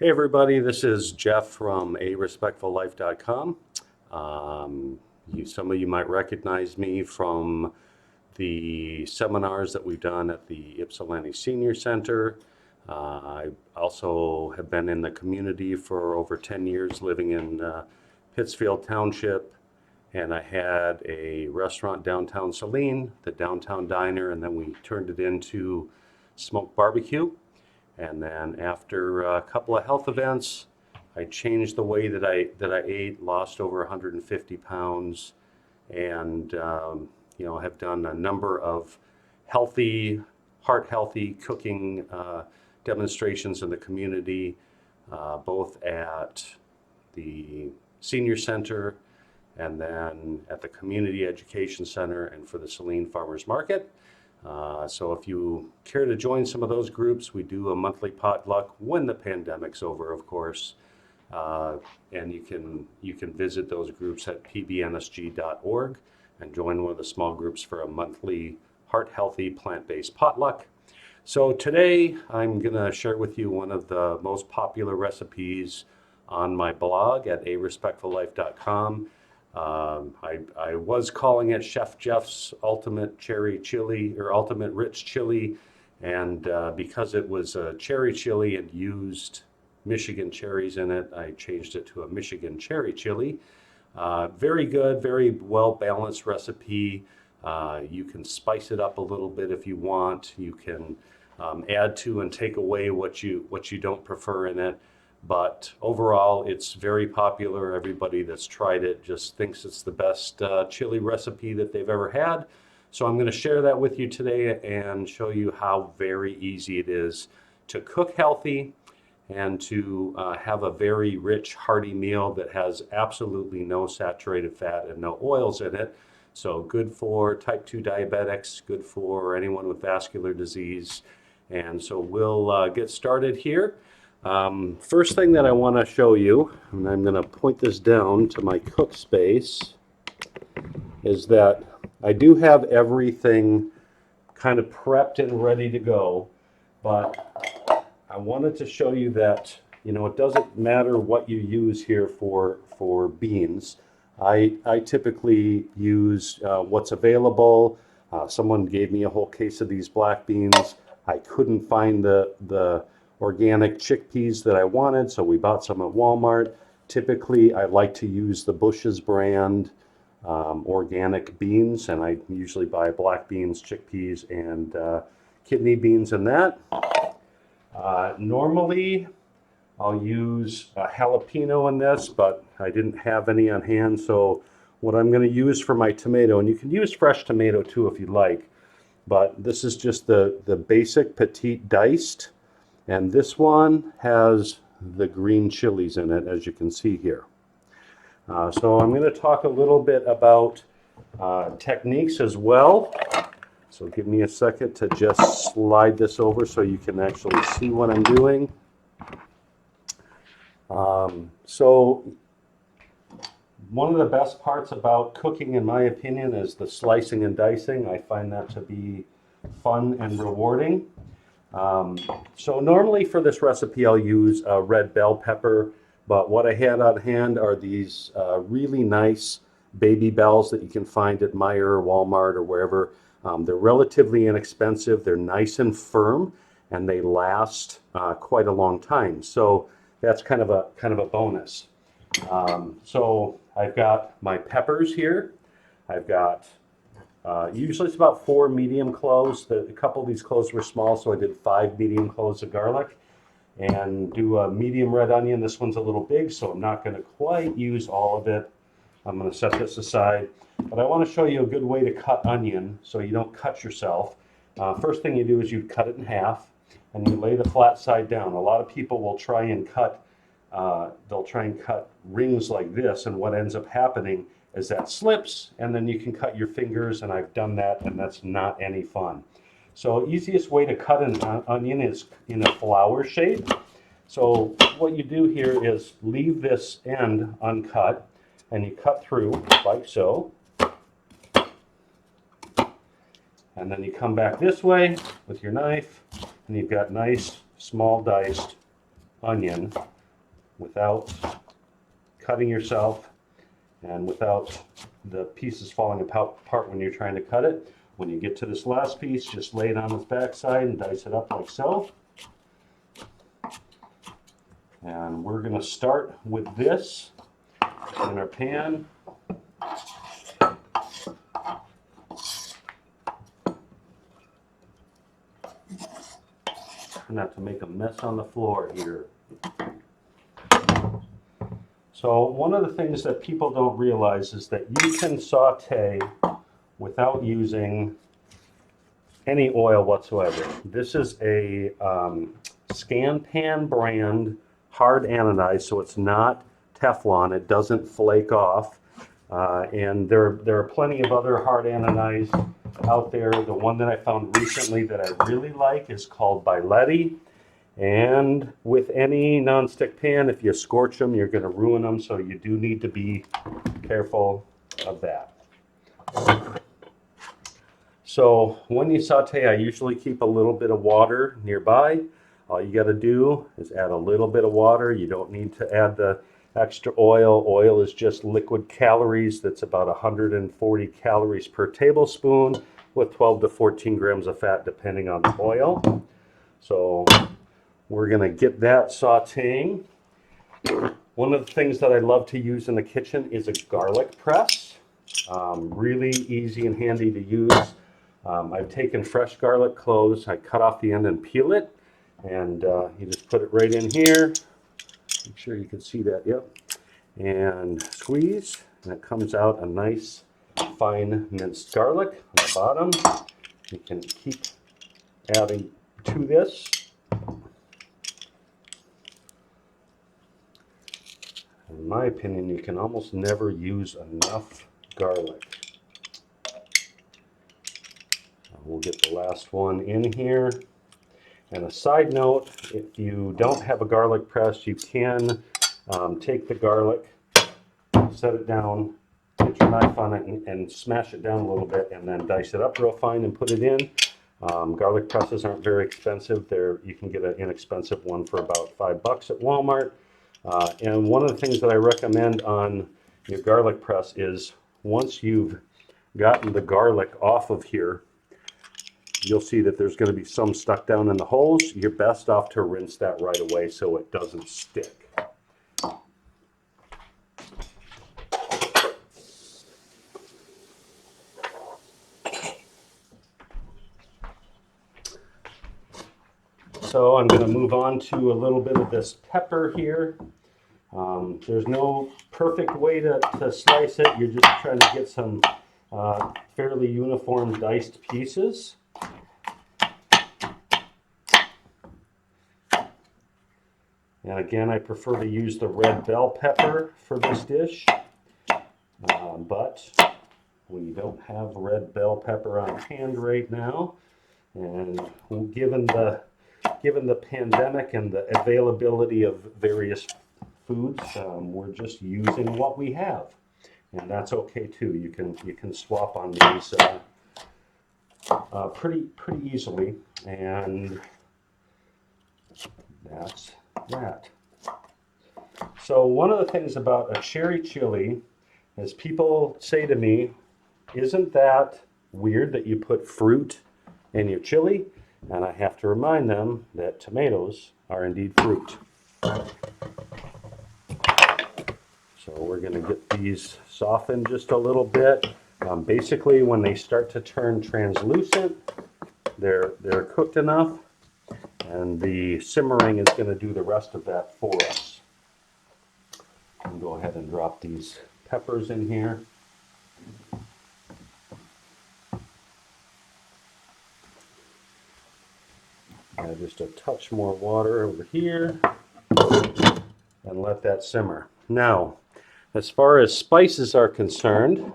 Hey everybody, this is Jeff from arespectfullife.com. Some of you might recognize me from the seminars that we've done at the Ypsilanti Senior Center. I also have been in the community for over 10 years living in Pittsfield Township, and I had a restaurant downtown Saline, the Downtown Diner, and then we turned it into Smoked Barbecue. And then after a couple of health events, I changed the way that I ate, lost over 150 pounds, and have done a number of heart healthy cooking demonstrations in the community, both at the senior center and then at the community education center and for the Saline Farmers Market. So if you care to join some of those groups, we do a monthly potluck when the pandemic's over, of course. And you can visit those groups at pbnsg.org and join one of the small groups for a monthly heart-healthy plant-based potluck. So today I'm going to share with you one of the most popular recipes on my blog at arespectfullife.com. I was calling it Chef Jeff's Ultimate Cherry Chili or Ultimate Rich Chili, and because it was a cherry chili and used Michigan cherries in it, I changed it to a Michigan Cherry Chili. Very good, very well balanced recipe. You can spice it up a little bit if you want. You can add to and take away what you don't prefer in it. But overall, it's very popular. Everybody that's tried it just thinks it's the best chili recipe that they've ever had. So I'm going to share that with you today and show you how very easy it is to cook healthy and to have a very rich, hearty meal that has absolutely no saturated fat and no oils in it. So good for type 2 diabetics, good for anyone with vascular disease. And so we'll get started here. First thing that I want to show you, and I'm going to point this down to my cook space, is that I do have everything kind of prepped and ready to go, but I wanted to show you that, it doesn't matter what you use here for beans. I typically use what's available. Someone gave me a whole case of these black beans. I couldn't find the organic chickpeas that I wanted, so we bought some at Walmart. Typically, I like to use the Bush's brand organic beans, and I usually buy black beans, chickpeas, and kidney beans in that. Normally, I'll use a jalapeno in this, but I didn't have any on hand, so what I'm going to use for my tomato, and you can use fresh tomato too if you like, but this is just the basic petite diced. And this one has the green chilies in it, as you can see here. So I'm going to talk a little bit about techniques as well. So give me a second to just slide this over so you can actually see what I'm doing. So one of the best parts about cooking, in my opinion, is the slicing and dicing. I find that to be fun and rewarding. So normally for this recipe I'll use a red bell pepper, but what I had on hand are these really nice baby bells that you can find at Meijer or Walmart or wherever. They're relatively inexpensive, they're nice and firm, and they last quite a long time. So that's kind of a bonus. So I've got my peppers here. I've got usually it's about 4 medium cloves. A couple of these cloves were small, so I did 5 medium cloves of garlic. And do a medium red onion. This one's a little big, so I'm not going to quite use all of it. I'm going to set this aside. But I want to show you a good way to cut onion so you don't cut yourself. First thing you do is you cut it in half, and you lay the flat side down. A lot of people will try and cut rings like this, and what ends up happening is that slips, and then you can cut your fingers, and I've done that, and that's not any fun. So easiest way to cut an onion is in a flower shape. So what you do here is leave this end uncut, and you cut through like so. And then you come back this way with your knife, and you've got nice small diced onion without cutting yourself and without the pieces falling apart when you're trying to cut it. When you get to this last piece, just lay it on its backside and dice it up like so. And we're going to start with this in our pan. Try not to make a mess on the floor here. So one of the things that people don't realize is that you can saute without using any oil whatsoever. This is a Scan Pan brand hard anodized, so it's not Teflon. It doesn't flake off. And there are plenty of other hard anodized out there. The one that I found recently that I really like is called Biletti. And with any nonstick pan, if you scorch them, you're going to ruin them. So you do need to be careful of that. So when you saute, I usually keep a little bit of water nearby. All you got to do is add a little bit of water. You don't need to add the extra oil. Oil is just liquid calories. That's about 140 calories per tablespoon with 12 to 14 grams of fat depending on the oil. So we're going to get that sauteing. One of the things that I love to use in the kitchen is a garlic press. Really easy and handy to use. I've taken fresh garlic cloves, I cut off the end and peel it, and you just put it right in here. Make sure you can see that, yep. And squeeze, and it comes out a nice fine minced garlic on the bottom. You can keep adding to this. In my opinion, you can almost never use enough garlic. We'll get the last one in here. And a side note, if you don't have a garlic press, you can take the garlic, set it down, get your knife on it, and smash it down a little bit, and then dice it up real fine and put it in. Garlic presses aren't very expensive. You can get an inexpensive one for about $5 at Walmart. And one of the things that I recommend on your garlic press is once you've gotten the garlic off of here, you'll see that there's going to be some stuck down in the holes. You're best off to rinse that right away so it doesn't stick. So I'm going to move on to a little bit of this pepper here. There's no perfect way to slice it. You're just trying to get some fairly uniform diced pieces. And again, I prefer to use the red bell pepper for this dish, but we don't have red bell pepper on hand right now. And given the pandemic and the availability of various foods, we're just using what we have, and that's okay too. You can swap on these pretty easily, and that's that. So one of the things about a cherry chili is people say to me, isn't that weird that you put fruit in your chili? And I have to remind them that tomatoes are indeed fruit. So we're going to get these softened just a little bit. Basically, when they start to turn translucent, they're cooked enough, and the simmering is going to do the rest of that for us. And go ahead and drop these peppers in here. Add just a touch more water over here and let that simmer. Now, as far as spices are concerned,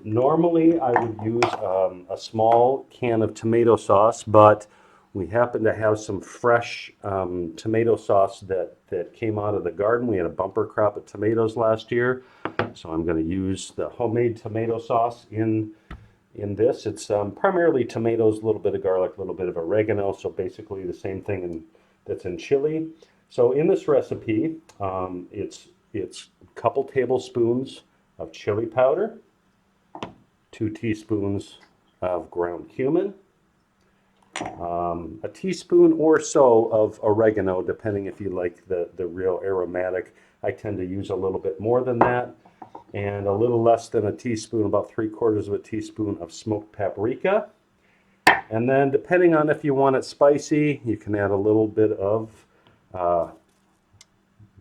normally I would use a small can of tomato sauce, but we happen to have some fresh tomato sauce that came out of the garden. We had a bumper crop of tomatoes last year, so I'm going to use the homemade tomato sauce in this. It's primarily tomatoes, a little bit of garlic, a little bit of oregano, so basically the same thing that's in chili. So in this recipe, it's a couple tablespoons of chili powder, 2 teaspoons of ground cumin, a teaspoon or so of oregano, depending if you like the real aromatic. I tend to use a little bit more than that, and a little less than a teaspoon, about 3/4 of a teaspoon of smoked paprika. And then depending on if you want it spicy, you can add a little bit of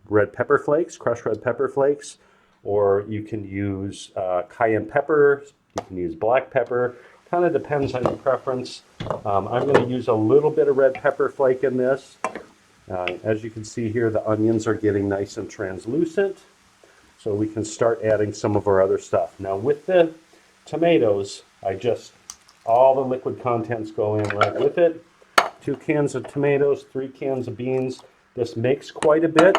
red pepper flakes, crushed red pepper flakes, or you can use cayenne pepper, you can use black pepper. Kind of depends on your preference. I'm going to use a little bit of red pepper flake in this. As you can see here, the onions are getting nice and translucent, so we can start adding some of our other stuff. Now with the tomatoes, all the liquid contents go in right with it. 2 cans of tomatoes, 3 cans of beans. This makes quite a bit,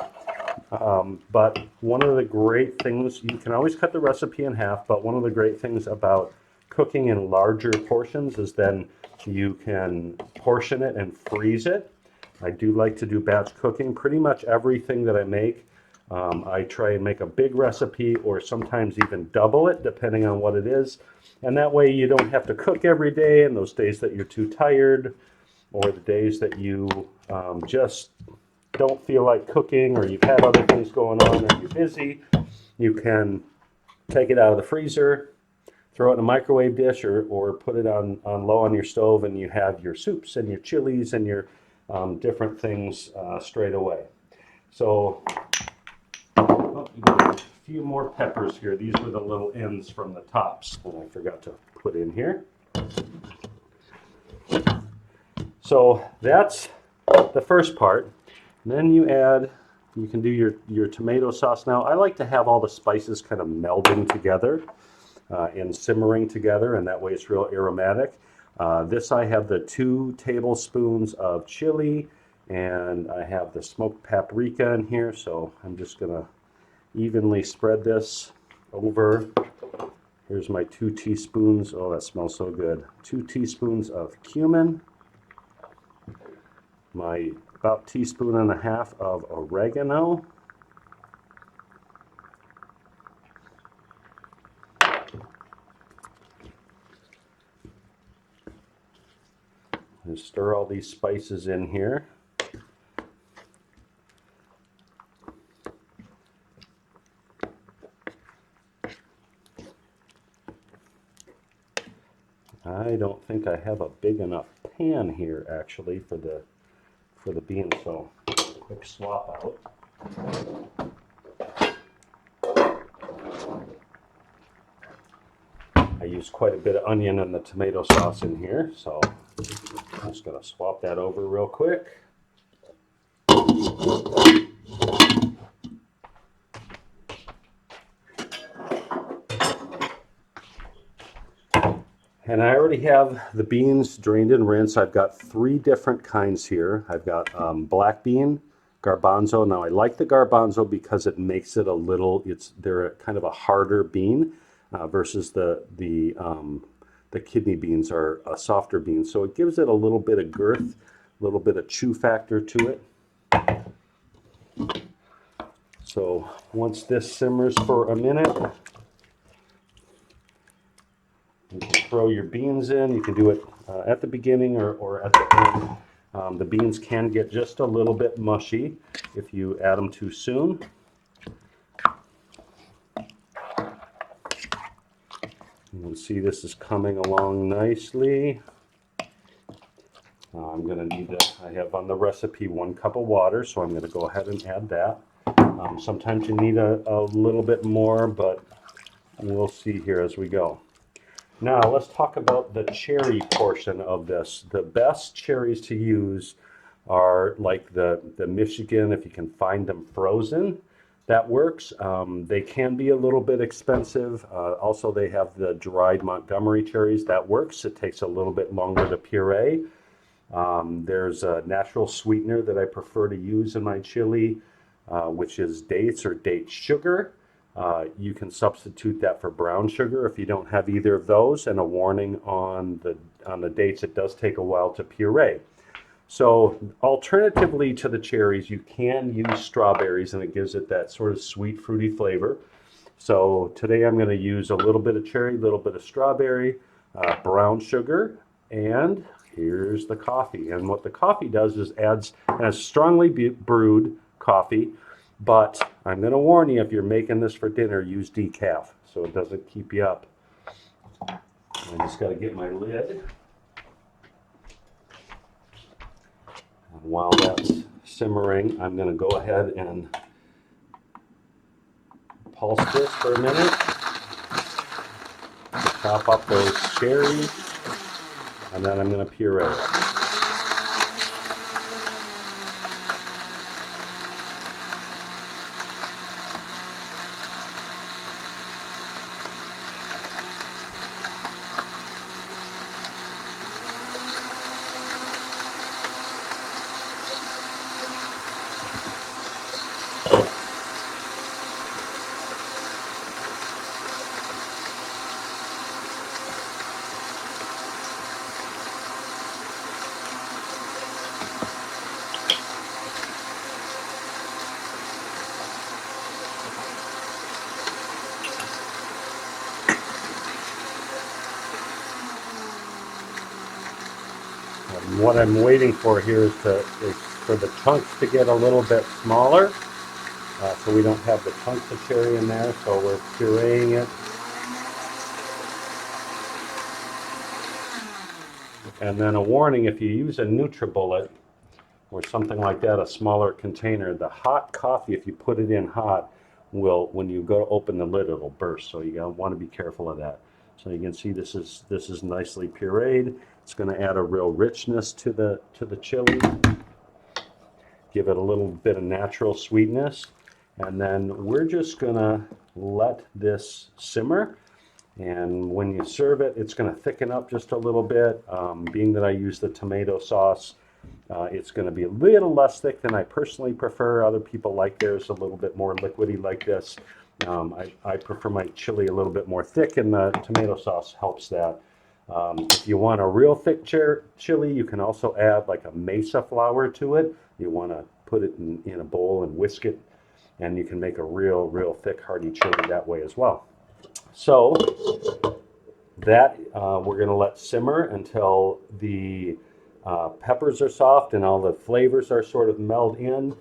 but one of the great things, you can always cut the recipe in half, but one of the great things about cooking in larger portions is then you can portion it and freeze it. I do like to do batch cooking. Pretty much everything that I make, I try and make a big recipe or sometimes even double it depending on what it is. And that way you don't have to cook every day, and those days that you're too tired or the days that you just don't feel like cooking, or you've had other things going on, or you're busy, you can take it out of the freezer, throw it in a microwave dish, or put it on low on your stove, and you have your soups and your chilies and your different things straight away. So you got a few more peppers here. These were the little ends from the tops that I forgot to put in here. So that's the first part. And then you can do your tomato sauce. Now I like to have all the spices kind of melding together and simmering together, and that way it's real aromatic. This I have the 2 tablespoons of chili, and I have the smoked paprika in here, so I'm just gonna evenly spread this over. Here's my 2 teaspoons. Oh, that smells so good. 2 teaspoons of cumin, my about 1.5 teaspoons of oregano, and stir all these spices in here. I don't think I have a big enough pan here actually for the beans, so quick swap out. I use quite a bit of onion and the tomato sauce in here, so I'm just going to swap that over real quick. And I already have the beans drained and rinsed. I've got 3 different kinds here. I've got black bean, garbanzo. Now I like the garbanzo because it makes it they're kind of a harder bean versus the kidney beans are a softer bean. So it gives it a little bit of girth, a little bit of chew factor to it. So once this simmers for a minute, you can throw your beans in. You can do it at the beginning or at the end. The beans can get just a little bit mushy if you add them too soon. You can see this is coming along nicely. I'm going to I have on the recipe 1 cup of water, so I'm going to go ahead and add that. Sometimes you need a little bit more, but we'll see here as we go. Now let's talk about the cherry portion of this. The best cherries to use are like the Michigan, if you can find them frozen, that works. They can be a little bit expensive. Also, they have the dried Montgomery cherries, that works. It takes a little bit longer to puree. There's a natural sweetener that I prefer to use in my chili, which is dates or date sugar. You can substitute that for brown sugar if you don't have either of those, and a warning on the dates, it does take a while to puree. So alternatively to the cherries, you can use strawberries and it gives it that sort of sweet, fruity flavor. So today I'm going to use a little bit of cherry, a little bit of strawberry, brown sugar, and here's the coffee. And what the coffee does is adds, and it's strongly brewed coffee, but I'm going to warn you, if you're making this for dinner, use decaf so it doesn't keep you up. I just got to get my lid. And while that's simmering, I'm going to go ahead and pulse this for a minute. Chop up those cherries, and then I'm going to puree it. And what I'm waiting for here is for the chunks to get a little bit smaller, so we don't have the chunks of cherry in there. So we're pureeing it. And then a warning, if you use a NutriBullet or something like that, a smaller container, the hot coffee, if you put it in hot, when you go to open the lid, it'll burst. So you want to be careful of that. So you can see this is nicely pureed. It's going to add a real richness to the chili, give it a little bit of natural sweetness, and then we're just going to let this simmer. And when you serve it, it's going to thicken up just a little bit. Being that I use the tomato sauce, it's going to be a little less thick than I personally prefer. Other people like theirs a little bit more liquidy like this. I prefer my chili a little bit more thick, and the tomato sauce helps that. If you want a real thick chili, you can also add like a mesa flour to it. You want to put it in a bowl and whisk it, and you can make a real thick, hearty chili that way as well. So that we're going to let simmer until the peppers are soft and all the flavors are sort of meld in,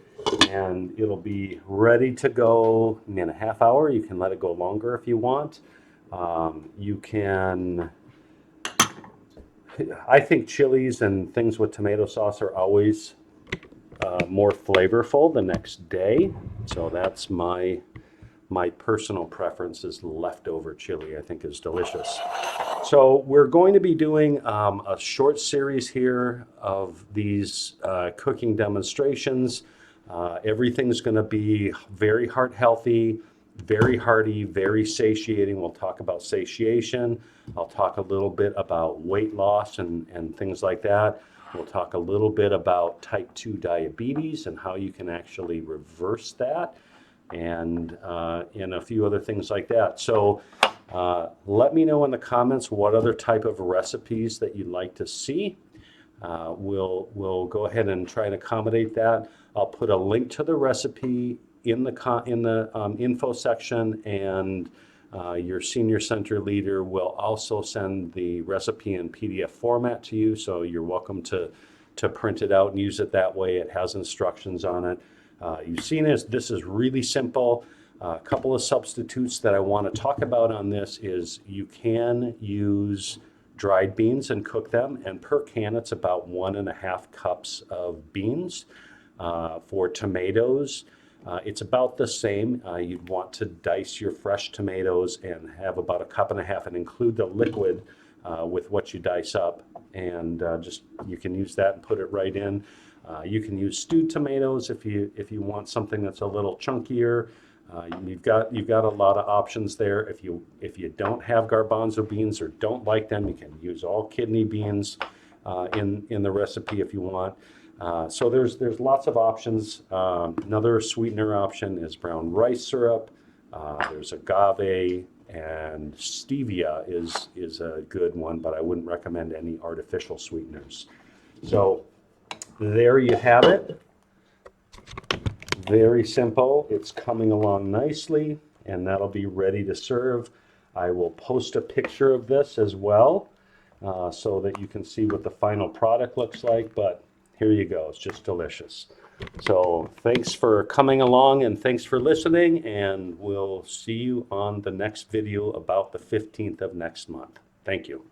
and it'll be ready to go in a half hour. You can let it go longer if you want. You can, I think chilies and things with tomato sauce are always more flavorful the next day. So that's my personal preference is leftover chili. I think is delicious. So we're going to be doing a short series here of these cooking demonstrations. Everything's going to be very heart healthy, very hearty, very satiating. We'll talk about satiation. I'll talk a little bit about weight loss and things like that. We'll talk a little bit about type 2 diabetes and how you can actually reverse that, and a few other things like that. So let me know in the comments what other type of recipes that you'd like to see. We'll go ahead and try and accommodate that. I'll put a link to the recipe in the info section, and your senior center leader will also send the recipe in PDF format to you, so you're welcome to print it out and use it that way. It has instructions on it. You've seen this is really simple. A couple of substitutes that I want to talk about on this is you can use dried beans and cook them, and per can it's about 1.5 cups of beans. For tomatoes, it's about the same. You'd want to dice your fresh tomatoes and have about 1.5 cups and include the liquid with what you dice up, and just you can use that and put it right in. You can use stewed tomatoes if you want something that's a little chunkier. You've got a lot of options there. If you don't have garbanzo beans or don't like them, you can use all kidney beans in the recipe if you want. So there's lots of options. Another sweetener option is brown rice syrup. There's agave, and stevia is a good one, but I wouldn't recommend any artificial sweeteners. So there you have it. Very simple. It's coming along nicely, and that'll be ready to serve. I will post a picture of this as well, so that you can see what the final product looks like, but here you go. It's just delicious. So thanks for coming along, and thanks for listening, and we'll see you on the next video about the 15th of next month. Thank you.